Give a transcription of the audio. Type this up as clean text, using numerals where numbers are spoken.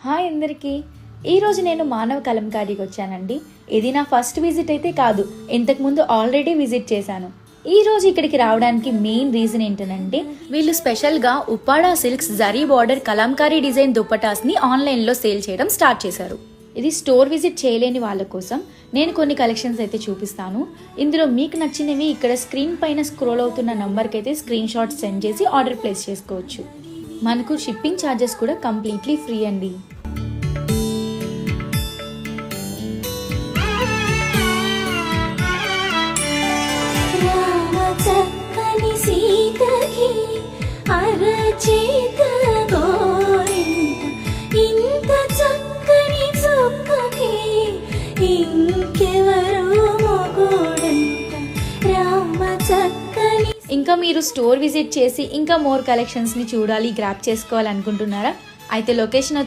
Hi అందరికీ. ఈరోజు నేను మానవ కలంకారీకి వచ్చానండి. ఇది నా ఫస్ట్ విజిట్ అయితే కాదు, ఇంతకుముందు ఆల్రెడీ విజిట్ చేశాను. ఈ రోజు ఇక్కడికి రావడానికి మెయిన్ రీజన్ ఏంటంటే వీళ్ళు స్పెషల్గా Uppada silks zari border Kalamkari design దుప్పటాస్ని ఆన్లైన్లో సేల్ చేయడం స్టార్ట్ చేశారు. ఇది స్టోర్ విజిట్ చేయలేని వాళ్ళ కోసం నేను కొన్ని కలెక్షన్స్ అయితే చూపిస్తాను. ఇందులో మీకు నచ్చినవి ఇక్కడ స్క్రీన్ పైన స్క్రోల్ అవుతున్న నంబర్కి అయితే స్క్రీన్ షాట్ సెండ్ చేసి ఆర్డర్ ప్లేస్ చేసుకోవచ్చు. మనకు షిప్పింగ్ ఛార్జెస్ కూడా కంప్లీట్లీ ఫ్రీ అండి. ఇంకా మీరు స్టోర్ విజిట్ చేసి ఇంకా మోర్ కలెక్షన్స్ని చూడాలి, గ్రాప్ చేసుకోవాలనుకుంటున్నారా? అయితే లొకేషన్